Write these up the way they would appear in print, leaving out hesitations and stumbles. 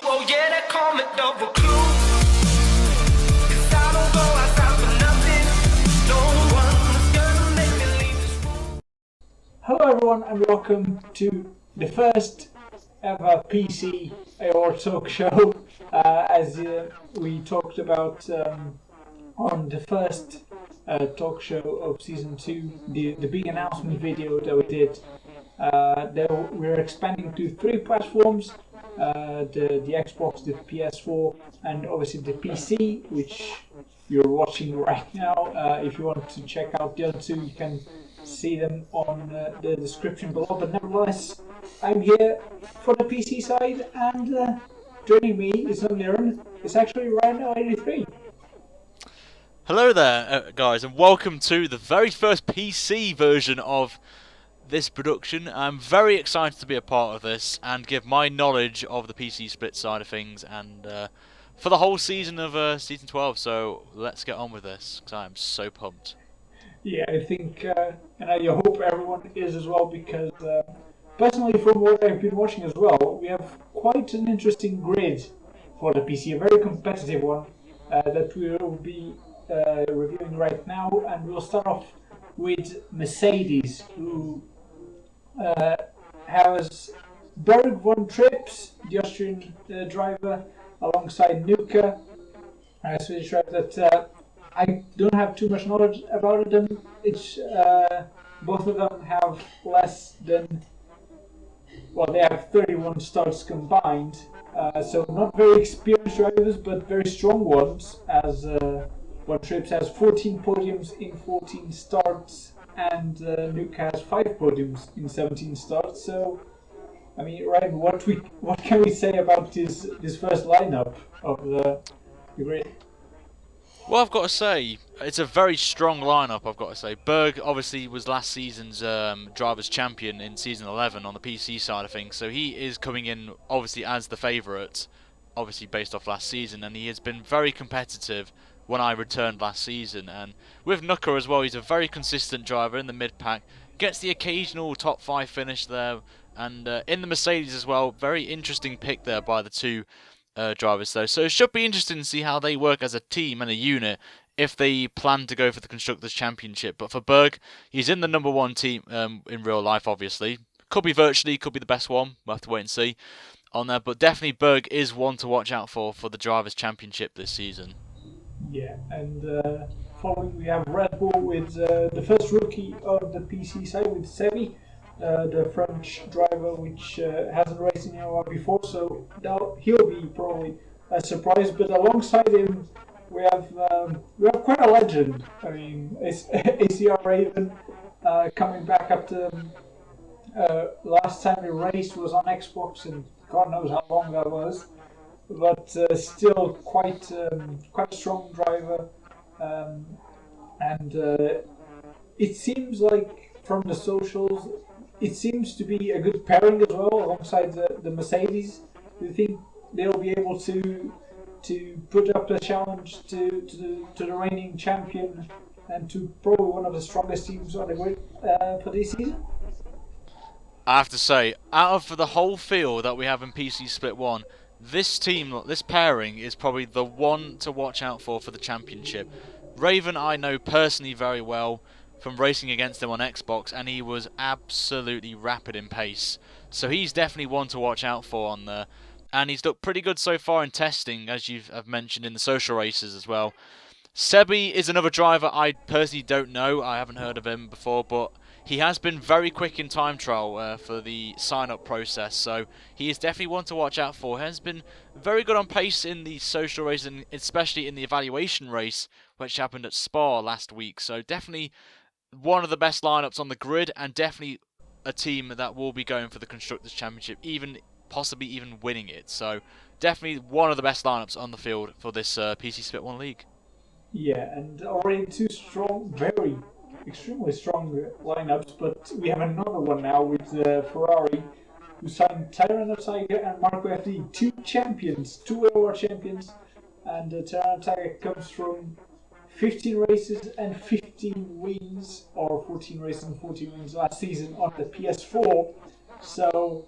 Oh yeah, they call me double clue. 'Cause I don't go outside for nothing. No one's gonna make me leave this room. Hello everyone and welcome to the first ever PC AOR Talkshow. As we talked about on the first talk show of season 2, the big announcement video that we did. We're expanding to 3 platforms, the Xbox, the PS4 and obviously the PC, which you're watching right now. If you want to check out the other 2, you can see them on the description below. But nevertheless, I'm here for the PC side, and joining me is not Niren, it's actually Renault 83. Hello there, guys, and welcome to the very first PC version of this production. I'm very excited to be a part of this and give my knowledge of the PC split side of things, and for the whole season of season 12. So let's get on with this, because I am so pumped. Yeah, I think, and I hope everyone is as well, because personally, from what I've been watching as well, we have quite an interesting grid for the PC, a very competitive one that we will be reviewing right now. And we'll start off with Mercedes, who has Berg von Trips, the Austrian driver, alongside Nuka, a Swedish driver that I don't have too much knowledge about them. It's both of them have less than, well, they have 31 starts combined, so not very experienced drivers, but very strong ones, as Von Trips has 14 podiums in 14 starts, and Nuka has 5 podiums in 17 starts. So, I mean, Ryan, what can we say about this first lineup of the grid? Well, I've got to say, it's a very strong lineup, I've got to say. Berg obviously was last season's Drivers' Champion in Season 11 on the PC side of things, so he is coming in obviously as the favourite, obviously based off last season, and he has been very competitive when I returned last season. And with Nuka as well, he's a very consistent driver in the mid-pack, gets the occasional top 5 finish there, and in the Mercedes as well, very interesting pick there by the two drivers though. So it should be interesting to see how they work as a team and a unit if they plan to go for the Constructors' Championship. But for Berg, he's in the number 1 team in real life, obviously. Could be virtually, could be the best one. We'll have to wait and see on there. But definitely Berg is one to watch out for the Drivers' Championship this season. Yeah, and following we have Red Bull with the first rookie of the PC side with Sevi, the French driver, which hasn't raced in AOR before, so he'll be probably a surprise. But alongside him, we have quite a legend. I mean, it's ACR Raven coming back after last time he raced was on Xbox, and God knows how long that was. But still quite a strong driver, and it seems like from the socials, it seems to be a good pairing as well alongside the Mercedes. Do you think they'll be able to put up a challenge to the reigning champion and to probably one of the strongest teams on the grid for this season? I have to say, out of the whole field that we have in PC Split 1, this team, this pairing, is probably the one to watch out for the championship. Raven I know personally very well from racing against him on Xbox, and he was absolutely rapid in pace. So he's definitely one to watch out for on there. And he's looked pretty good so far in testing, as I've mentioned in the social races as well. Sebi is another driver I personally don't know. I haven't heard of him before, but he has been very quick in time trial for the sign-up process, so he is definitely one to watch out for. He has been very good on pace in the social race, and especially in the evaluation race, which happened at Spa last week. So definitely one of the best lineups on the grid, and definitely a team that will be going for the Constructors' Championship, possibly even winning it. So definitely one of the best lineups on the field for this PC Split 1 league. Yeah, and already 2 strong, extremely strong lineups, but we have another one now with Ferrari, who signed Tyrant Tiger and Marco FD, 2 champions, 2 AOR champions, and Tyrant Tiger comes from 15 races and 15 wins, or 14 races and 14 wins last season on the PS4. So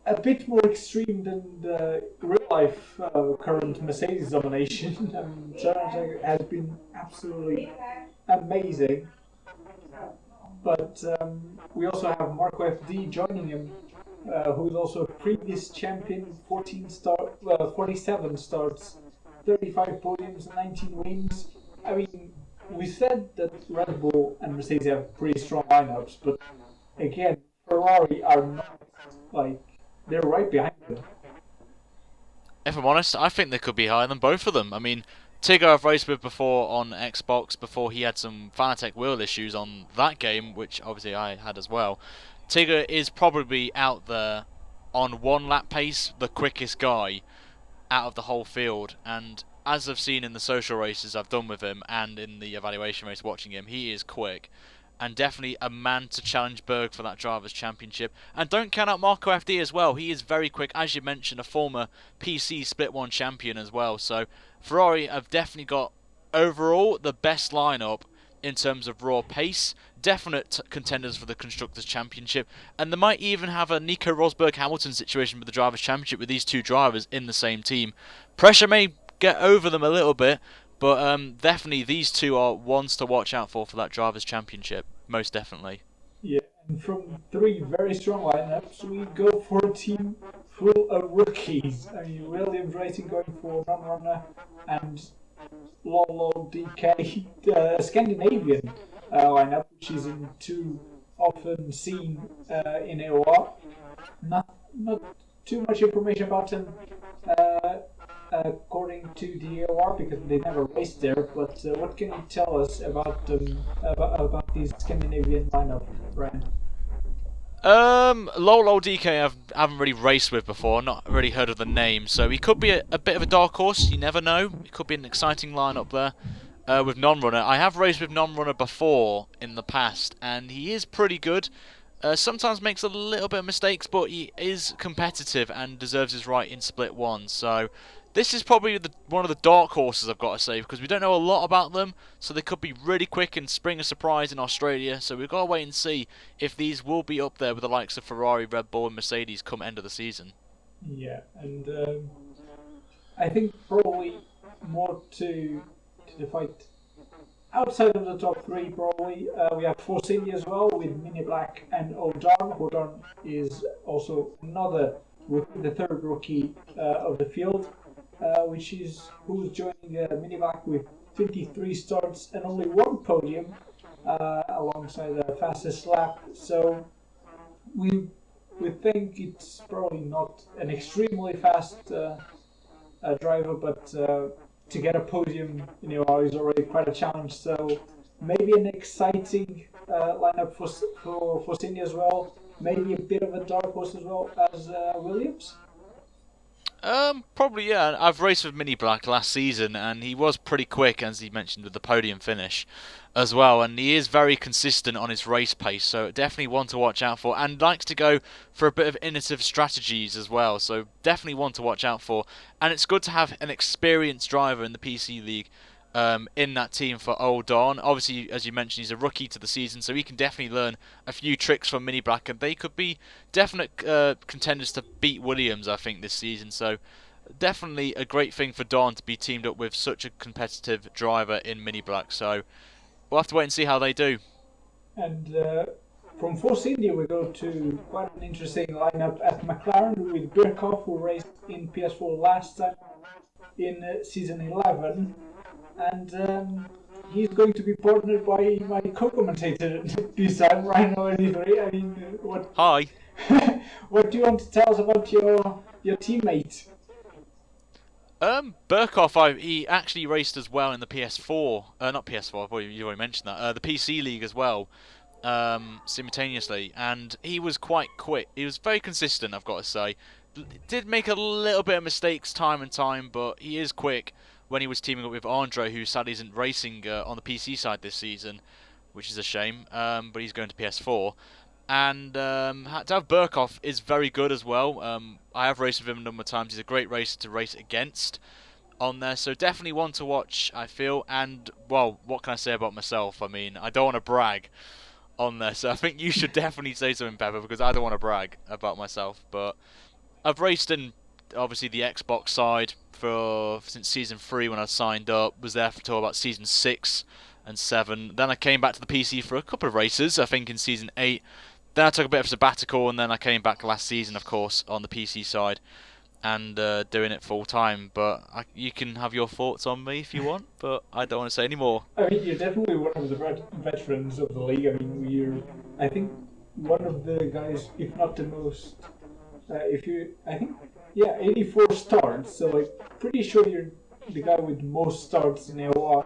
a bit more extreme than the real life current Mercedes domination. I mean, Tarco has been absolutely amazing. But we also have Marco FD joining him, who's also a previous champion, 47 starts, 35 podiums, 19 wins. I mean, we said that Red Bull and Mercedes have pretty strong lineups, but again, Ferrari are not like they're right behind them. If I'm honest, I think they could be higher than both of them. I mean, Tigger I've raced with before on Xbox before he had some Fanatec wheel issues on that game, which obviously I had as well. Tigger is probably out there on one lap pace, the quickest guy out of the whole field. And as I've seen in the social races I've done with him and in the evaluation race watching him, he is quick. And definitely a man to challenge Berg for that Drivers' Championship. And don't count out Marco FD as well. He is very quick, as you mentioned, a former PC Split 1 champion as well. So Ferrari have definitely got, overall, the best lineup in terms of raw pace. Definite contenders for the Constructors' Championship. And they might even have a Nico Rosberg-Hamilton situation with the Drivers' Championship with these two drivers in the same team. Pressure may get over them a little bit, but definitely these two are ones to watch out for that Drivers' Championship, most definitely. Yeah, and from three very strong lineups, we go for a team full of rookies. I mean, Williams Racing going for non-runner and Lolo DK, Scandinavian lineup, which isn't too often seen in AOR. Not too much information about them. According to the AOR, because they never raced there, but what can you tell us about them, about these Scandinavian lineup, Ryan? Lolo DK I haven't really raced with before, not really heard of the name, so he could be a bit of a dark horse, you never know. It could be an exciting lineup there with non-runner. I have raced with non-runner before in the past, and he is pretty good. Sometimes makes a little bit of mistakes, but he is competitive and deserves his right in Split 1, so this is probably one of the dark horses I've got to say, because we don't know a lot about them, so they could be really quick and spring a surprise in Australia, so we've got to wait and see if these will be up there with the likes of Ferrari, Red Bull and Mercedes come end of the season. Yeah, and I think probably more to the fight outside of the top three, probably. We have Force India as well with Mini Black and Odarn. Odarn is also the third rookie of the field. Who's joining Mini Black with 53 starts and only one podium alongside the fastest lap. So we think it's probably not an extremely fast driver, but to get a podium in AOR is already quite a challenge. So maybe an exciting lineup for Cindy as well. Maybe a bit of a dark horse as well as Williams. Probably, yeah. I've raced with Mini Black last season, and he was pretty quick, as he mentioned, with the podium finish as well. And he is very consistent on his race pace, so definitely one to watch out for. And likes to go for a bit of innovative strategies as well, so definitely one to watch out for. And it's good to have an experienced driver in the PC League in that team for Old Dawn. Obviously, as you mentioned, he's a rookie to the season, so he can definitely learn a few tricks from Mini Black, and they could be definite contenders to beat Williams, I think, this season. So definitely a great thing for Dawn to be teamed up with such a competitive driver in Mini Black. So we'll have to wait and see how they do. And from Force India, we go to quite an interesting lineup at McLaren with Birkhoff, who raced in PS4 last time in season 11. And he's going to be partnered by my co-commentator this time, Ryan Oliveira. I mean, what? Hi. What do you want to tell us about your teammate? Birkhoff, he actually raced as well in the PS4. Not PS4. I thought you already mentioned that. The PC League as well, simultaneously, and he was quite quick. He was very consistent, I've got to say. Did make a little bit of mistakes time and time, but he is quick. When he was teaming up with Andre, who sadly isn't racing on the PC side this season, which is a shame, but he's going to PS4. And to have Birkhoff is very good as well. I have raced with him a number of times. He's a great racer to race against on there, so definitely one to watch, I feel. And, well, what can I say about myself? I mean, I don't want to brag, on there, so I think you should definitely say something, Pepper, because I don't want to brag about myself. But I've raced in obviously the Xbox side since season 3 when I signed up. Was there until about season 6 and 7. Then I came back to the PC for a couple of races, I think in season 8. Then I took a bit of a sabbatical, and then I came back last season, of course, on the PC side, and doing it full time. But you can have your thoughts on me if you want, but I don't want to say any more. I mean, you're definitely one of the veterans of the league. I mean, I think, one of the guys, if not the most. I think, yeah, 84 starts. So, like, pretty sure you're the guy with most starts in AOR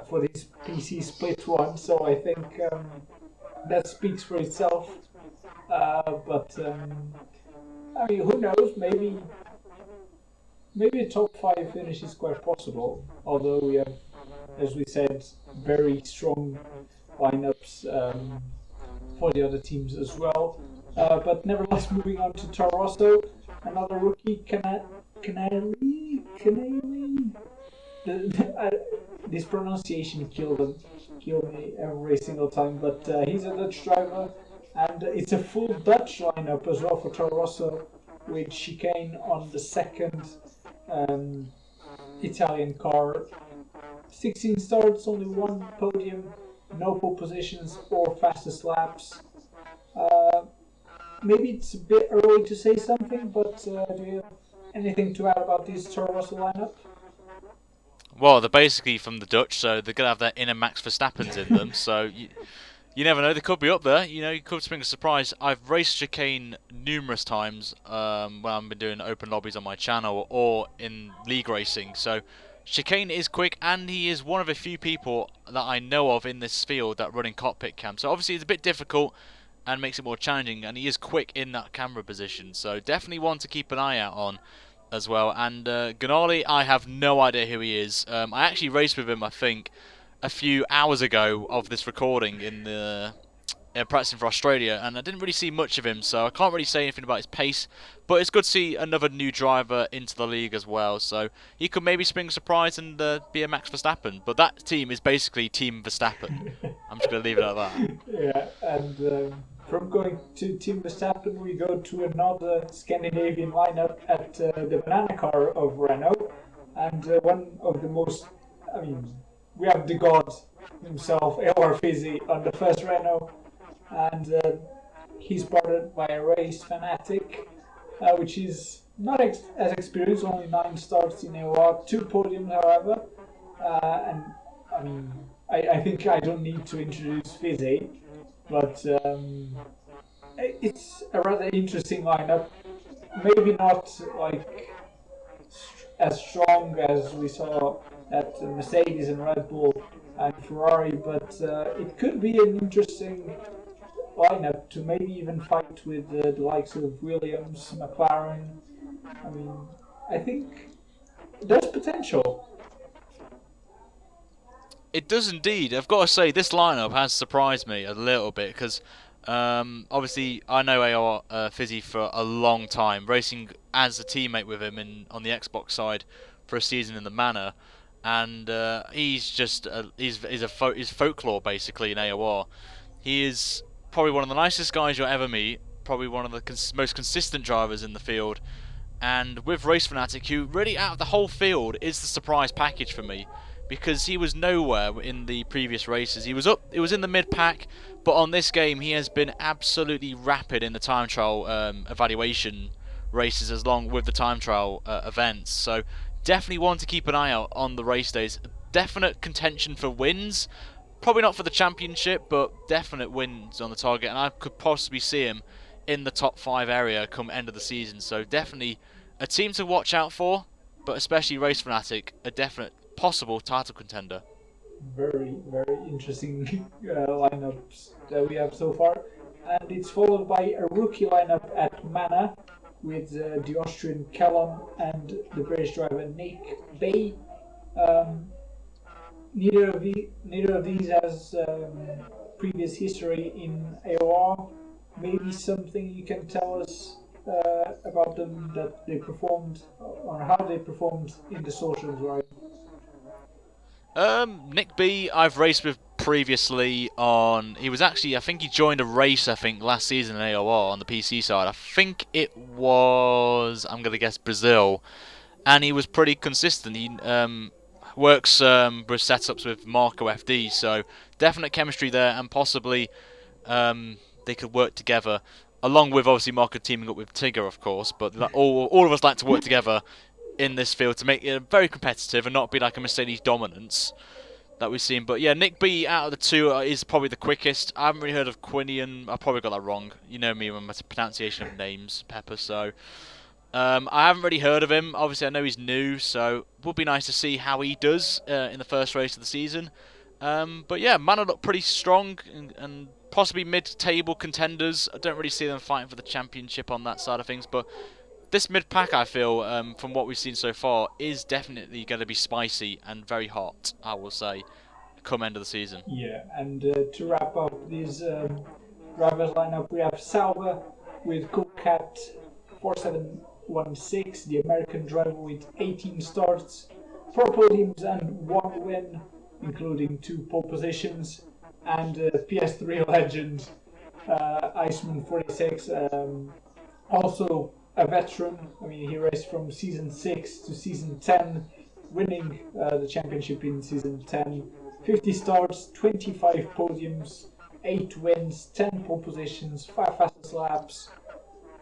for this PC split one. So I think that speaks for itself. But I mean, who knows? Maybe a top 5 finish is quite possible. Although we have, as we said, very strong lineups for the other teams as well. But nevertheless, moving on to Tarco, another rookie, Canary. This pronunciation killed me every single time. But he's a Dutch driver, and it's a full Dutch lineup as well for Tarco, with Chicane on the second Italian car. 16 starts, only 1 podium, no pole positions or fastest laps. Maybe it's a bit early to say something, but do you have anything to add about this Toro Rosso lineup? Well, they're basically from the Dutch, so they're going to have their inner Max Verstappens in them, so you never know, they could be up there, you could spring a surprise. I've raced Chicane numerous times when I've been doing open lobbies on my channel or in league racing, so Chicane is quick, and he is one of a few people that I know of in this field that run in cockpit cam, so obviously it's a bit difficult and makes it more challenging, and he is quick in that camera position, so definitely one to keep an eye out on as well. And Ganali, I have no idea who he is. I actually raced with him, I think, a few hours ago of this recording in the practicing for Australia, and I didn't really see much of him, so I can't really say anything about his pace, but it's good to see another new driver into the league as well, so he could maybe spring a surprise and be a Max Verstappen, but that team is basically Team Verstappen. I'm just going to leave it at that. Yeah, and from going to Team Verstappen, we go to another Scandinavian lineup at the banana car of Renault, and one of the most, I mean, we have the god himself, AOR Fizzy, on the first Renault, and he's spotted by a race fanatic, which is not as experienced, only 9 starts in AOR, 2 podiums, however, and I mean, I think I don't need to introduce Fizzy, but it's a rather interesting lineup. Maybe not like as strong as we saw at Mercedes and Red Bull and Ferrari, but it could be an interesting lineup to maybe even fight with the likes of Williams, McLaren. I mean, I think there's potential. It does indeed. I've got to say, this lineup has surprised me a little bit because obviously I know AOR Fizzy for a long time, racing as a teammate with him on the Xbox side for a season in the Manor, and he's just he's folklore basically in AOR. He is probably one of the nicest guys you'll ever meet, probably one of the most consistent drivers in the field, and with Race Fanatic, who really out of the whole field is the surprise package for me. Because he was nowhere in the previous races. It was in the mid-pack, but on this game he has been absolutely rapid in the time trial evaluation races as long with the time trial events. So definitely one to keep an eye out on the race days. Definite contention for wins. Probably not for the championship, but definite wins on the target. And I could possibly see him in the top 5 area come end of the season. So definitely a team to watch out for, but especially Race Fanatic, a definite possible title contender. Very, very interesting lineups that we have so far, and it's followed by a rookie lineup at Mana with the Austrian Callum and the British driver Nick Bay. Neither of these has previous history in AOR. Maybe something you can tell us about them, that they performed or how they performed in the socials, right? Nick B, I've raced with previously on. He was actually, I think he joined a race, last season in AOR on the PC side. I think it was, I'm going to guess, Brazil. And he was pretty consistent. He works with setups with Marco FD, so definite chemistry there, and possibly they could work together. Along with obviously Marco teaming up with Tigger, of course, but all of us like to work together in this field to make it very competitive and not be like a Mercedes dominance that we've seen. But yeah, Nick B out of the two is probably the quickest. I haven't really heard of Quinion. I probably got that wrong. You know me with my pronunciation of names, Pepper. So I haven't really heard of him. Obviously, I know he's new, so it would be nice to see how he does in the first race of the season. But yeah, Mana look pretty strong and possibly mid-table contenders. I don't really see them fighting for the championship on that side of things, but this mid-pack, I feel, from what we've seen so far, is definitely going to be spicy and very hot, I will say, come end of the season. Yeah, and to wrap up this drivers lineup, we have Sauber with Coolcat 4716, the American driver with 18 starts, 4 podiums and 1 win, including 2 pole positions, and PS3 legend Iceman 46, also a veteran. I mean, he raced from season 6 to season 10, winning the championship in season 10. 50 starts, 25 podiums, 8 wins, 10 pole positions, 5 fastest laps,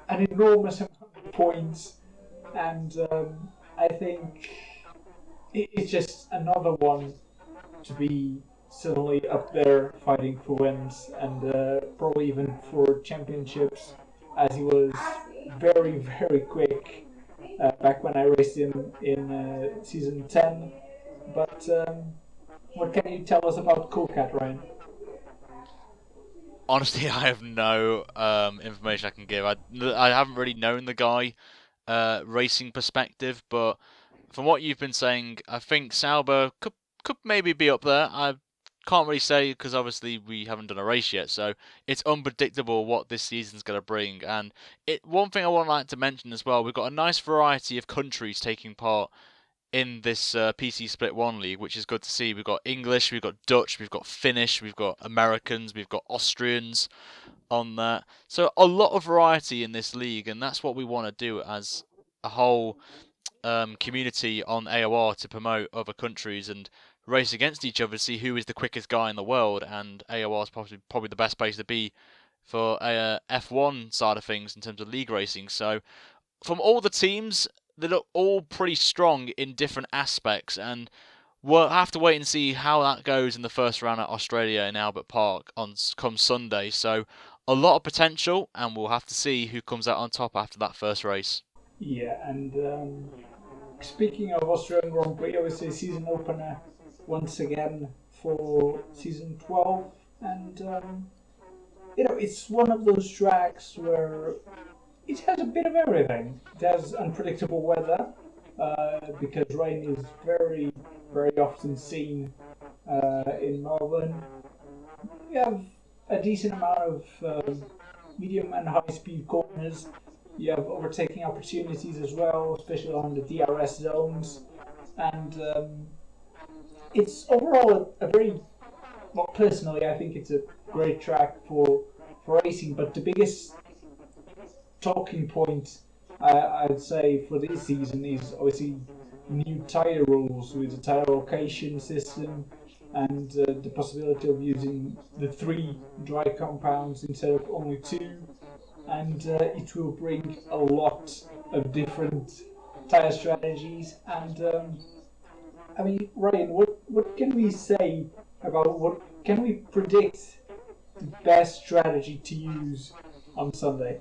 an enormous amount of points, and I think it's just another one to be suddenly up there fighting for wins and probably even for championships, as he was very, very quick back when I raced him in season 10. But what can you tell us about Coolcat, Ryan? Honestly, I have no information I can give. I haven't really known the guy racing perspective, but from what you've been saying, I think Sauber could maybe be up there. I can't really say because obviously we haven't done a race yet, so it's unpredictable what this season's going to bring. And one thing I would like to mention as well, we've got a nice variety of countries taking part in this PC Split 1 league, which is good to see. We've got English, we've got Dutch, we've got Finnish, we've got Americans, we've got Austrians on that. So a lot of variety in this league, and that's what we want to do as a whole community on AOR, to promote other countries and race against each other to see who is the quickest guy in the world. And AOR is probably the best place to be for a F1 side of things in terms of league racing. So from all the teams, they look all pretty strong in different aspects, and we'll have to wait and see how that goes in the first round at Australia in Albert Park come Sunday. So a lot of potential, and we'll have to see who comes out on top after that first race. Yeah, and speaking of Australian Grand Prix, obviously season opener once again for season 12, and it's one of those tracks where it has a bit of everything. It has unpredictable weather, because rain is very, very often seen in Melbourne. We have a decent amount of medium and high-speed corners. You have overtaking opportunities as well, especially on the DRS zones. And it's overall a very, well, personally, I think it's a great track for racing, but the biggest talking point I'd say for this season is obviously new tyre rules with the tyre location system and the possibility of using the 3 dry compounds instead of only 2, and it will bring a lot of different tyre strategies. And I mean, Ryan, what can we say about what can we predict the best strategy to use on Sunday?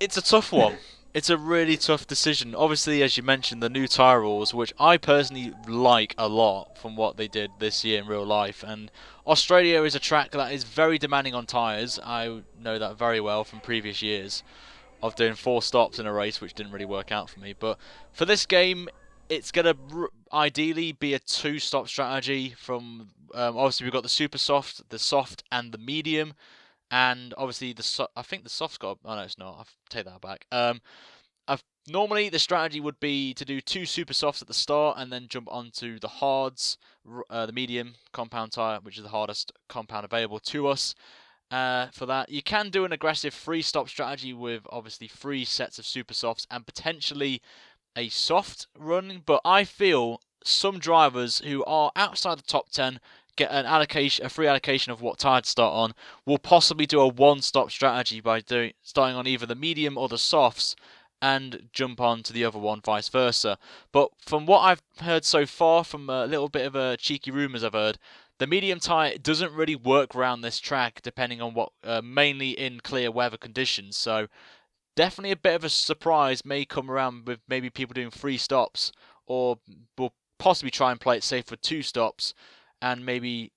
It's a tough one. It's a really tough decision. Obviously, as you mentioned, the new tyre rules, which I personally like a lot from what they did this year in real life. And Australia is a track that is very demanding on tyres. I know that very well from previous years of doing 4 stops in a race, which didn't really work out for me. But for this game, it's going to ideally be a 2-stop strategy. From obviously, we've got the super soft, the soft, and the medium. And obviously, I think the soft's got. Oh no, it's not. I take that back. Normally, the strategy would be to do 2 super softs at the start and then jump onto the hards, the medium compound tyre, which is the hardest compound available to us. For that, you can do an aggressive 3-stop strategy with obviously 3 sets of super softs and potentially a soft run, but I feel some drivers who are outside the top 10 get a free allocation of what tyre to start on, will possibly do a 1-stop strategy by starting on either the medium or the softs and jump on to the other one, vice versa. But from what I've heard so far, from a little bit of cheeky rumours I've heard, the medium tyre doesn't really work around this track, depending on what, mainly in clear weather conditions. So definitely a bit of a surprise may come around with maybe people doing 3 stops, or will possibly try and play it safe for 2 stops, and maybe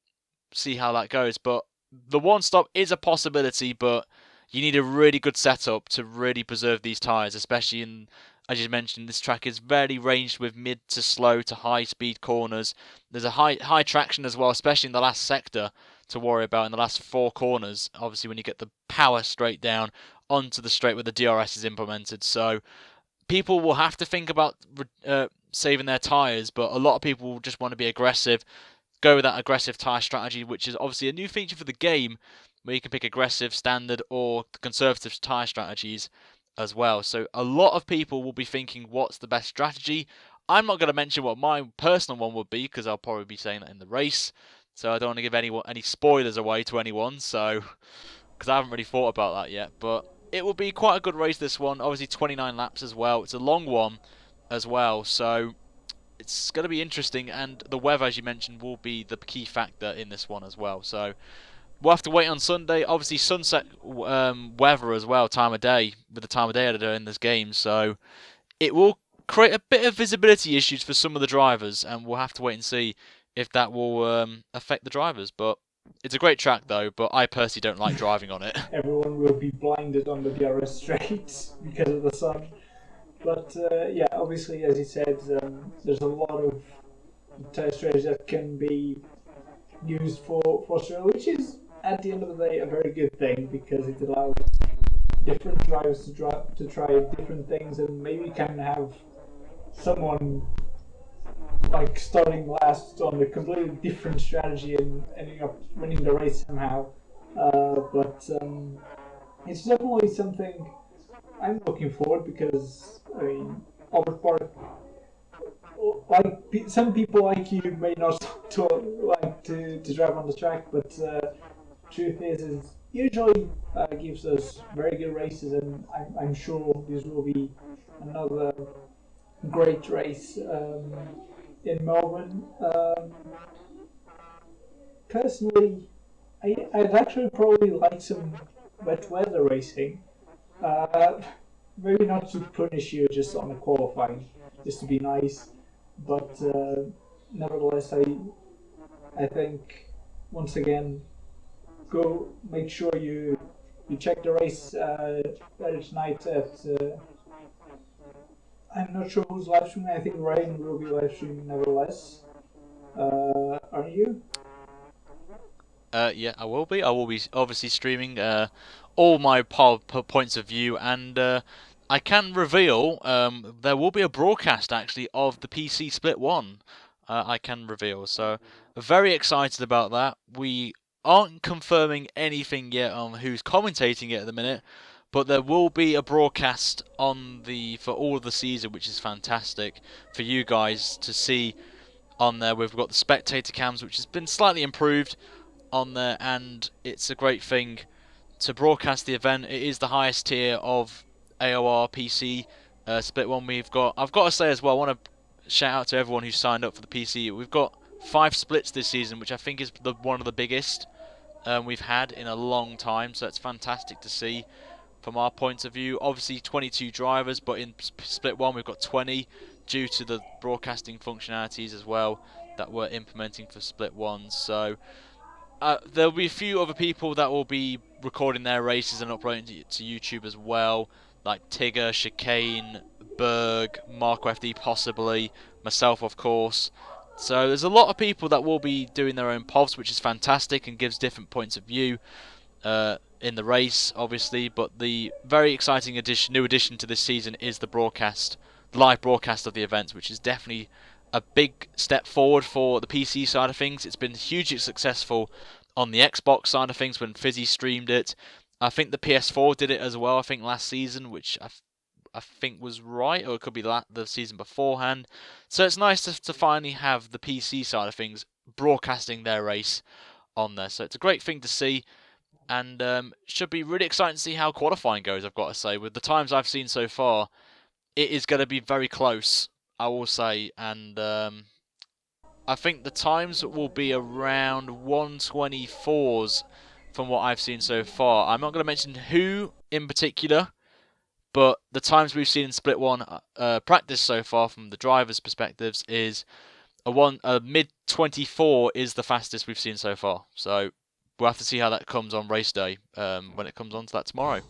see how that goes. But the 1 stop is a possibility, but you need a really good setup to really preserve these tyres, especially in, as you mentioned, this track is very ranged with mid to slow to high speed corners. There's a high traction as well, especially in the last sector to worry about in the last 4 corners. Obviously, when you get the power straight down onto the straight where the DRS is implemented. So people will have to think about saving their tyres, but a lot of people will just want to be aggressive, go with that aggressive tyre strategy, which is obviously a new feature for the game, where you can pick aggressive, standard, or conservative tyre strategies as well. So a lot of people will be thinking, what's the best strategy? I'm not going to mention what my personal one would be, because I'll probably be saying that in the race. So I don't want to give any spoilers away to anyone, so because I haven't really thought about that yet. But it will be quite a good race, this one. Obviously 29 laps as well. It's a long one as well, so it's going to be interesting. And the weather, as you mentioned, will be the key factor in this one as well. So we'll have to wait on Sunday. Obviously, sunset weather as well, time of day, with the time of day editor in this game. So it will create a bit of visibility issues for some of the drivers, and we'll have to wait and see if that will affect the drivers. But it's a great track, though, but I personally don't like driving on it. Everyone will be blinded on the DRS straight because of the sun. But yeah, obviously, as you said, there's a lot of tyre strategies that can be used for Australia, which is, at the end of the day, a very good thing, because it allows different drivers to try different things, and maybe can have someone like starting last on a completely different strategy and ending up winning the race somehow. But it's definitely something I'm looking forward, because I mean, Albert Park, like some people like you may not like to drive on the track, but truth is usually gives us very good races, and I'm sure this will be another great race in Melbourne. Personally, I'd actually probably like some wet weather racing. Maybe not to punish you just on the qualifying, just to be nice, but nevertheless, I think once again, go make sure you check the race later tonight at. I'm not sure who's live streaming. I think Ryan will be live streaming nevertheless. Are you? Yeah, I will be. I will be obviously streaming all my points of view, and I can reveal there will be a broadcast actually of the PC Split 1. I can reveal, so very excited about that. We aren't confirming anything yet on who's commentating it at the minute, but there will be a broadcast for all of the season, which is fantastic for you guys to see on there. We've got the spectator cams, which has been slightly improved on there, and it's a great thing to broadcast the event. It is the highest tier of AOR PC Split 1 we've got. I've got to say as well, I want to shout out to everyone who's signed up for the PC. We've got 5 splits this season, which I think is one of the biggest we've had in a long time, so it's fantastic to see from our point of view. Obviously 22 drivers, but in Split 1 we've got 20 due to the broadcasting functionalities as well that we're implementing for Split 1. So there'll be a few other people that will be recording their races and uploading to YouTube as well, like Tigger, Chicane, Berg, Marco FD possibly, myself of course. So there's a lot of people that will be doing their own POVs, which is fantastic and gives different points of view. in the race, obviously, but the very exciting new addition to this season is the live broadcast of the events, which is definitely a big step forward for the PC side of things. It's been hugely successful on the Xbox side of things when Fizzy streamed it. I think the PS4 did it as well, I think last season, which I think was right, or it could be the season beforehand. So it's nice to finally have the PC side of things broadcasting their race on there. So it's a great thing to see, and should be really exciting to see how qualifying goes, I've got to say. With the times I've seen so far, it is going to be very close, I will say, and I think the times will be around 1:24s from what I've seen so far. I'm not going to mention who in particular, but the times we've seen in Split 1 practice so far from the drivers' perspectives is a mid-24 is the fastest we've seen so far. So we'll have to see how that comes on race day when it comes on to that tomorrow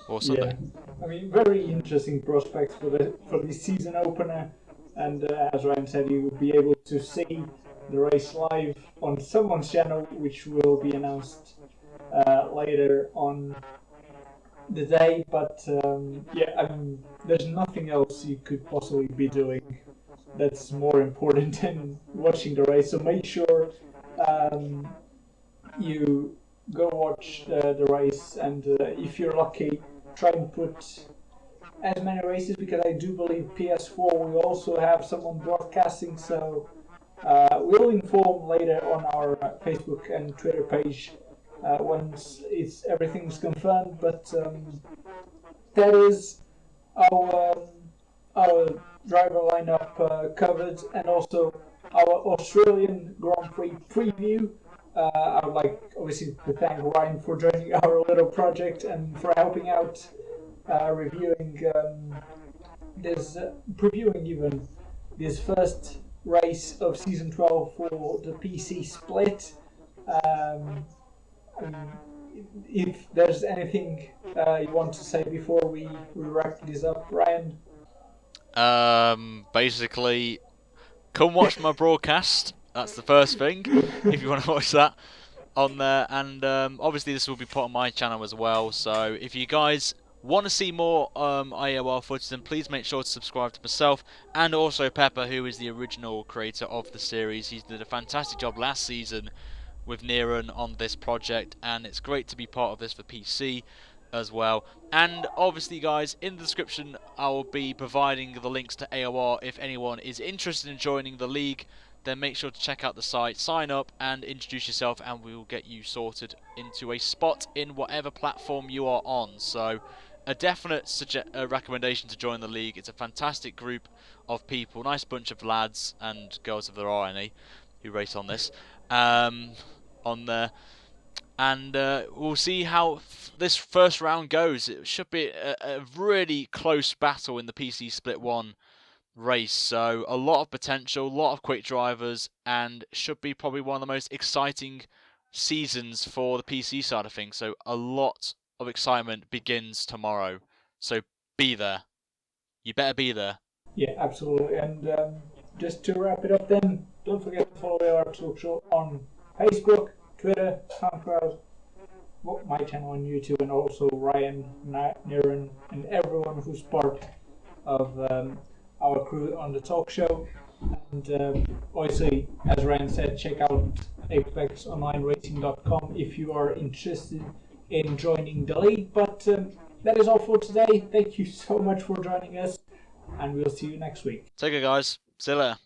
or Sunday. Yeah, I mean, very interesting prospects for the season opener, and as Ryan said, you will be able to see the race live on someone's channel, which will be announced later on the day. But yeah, I mean, there's nothing else you could possibly be doing that's more important than watching the race. So make sure you go watch the race, and if you're lucky, try and put as many races, because I do believe PS4 will also have someone broadcasting. So we'll inform later on our Facebook and Twitter page once everything's confirmed. But that is our driver lineup covered, and also our Australian Grand Prix preview. I would like, obviously, to thank Ryan for joining our little project and for helping out previewing even this first race of season 12 for the PC split. If there's anything you want to say before we wrap this up, Ryan? Basically, come watch my broadcast. That's the first thing, if you want to watch that on there. And obviously this will be put on my channel as well. So if you guys want to see more AOR footage, then please make sure to subscribe to myself and also Pepper, who is the original creator of the series. He did a fantastic job last season with Niran on this project, and it's great to be part of this for PC as well. And obviously, guys, in the description I will be providing the links to AOR. If anyone is interested in joining the league, then make sure to check out the site, sign up and introduce yourself, and we will get you sorted into a spot in whatever platform you are on. So a definite recommendation to join the league. It's a fantastic group of people, nice bunch of lads and girls if there are any who race on this on there. And we'll see how this first round goes. It should be a really close battle in the PC Split 1 race. So a lot of potential, a lot of quick drivers, and should be probably one of the most exciting seasons for the PC side of things. So a lot of excitement begins tomorrow. So be there. You better be there. Yeah, absolutely. And just to wrap it up then, don't forget to follow AOR Talkshow on Facebook, Twitter, SoundCloud, my channel on YouTube, and also Ryan, Niran, and everyone who's part of our crew on the talk show. And obviously, as Ryan said, check out apexonlineracing.com if you are interested in joining the league. But that is all for today. Thank you so much for joining us, and we'll see you next week. Take care, guys. See you later.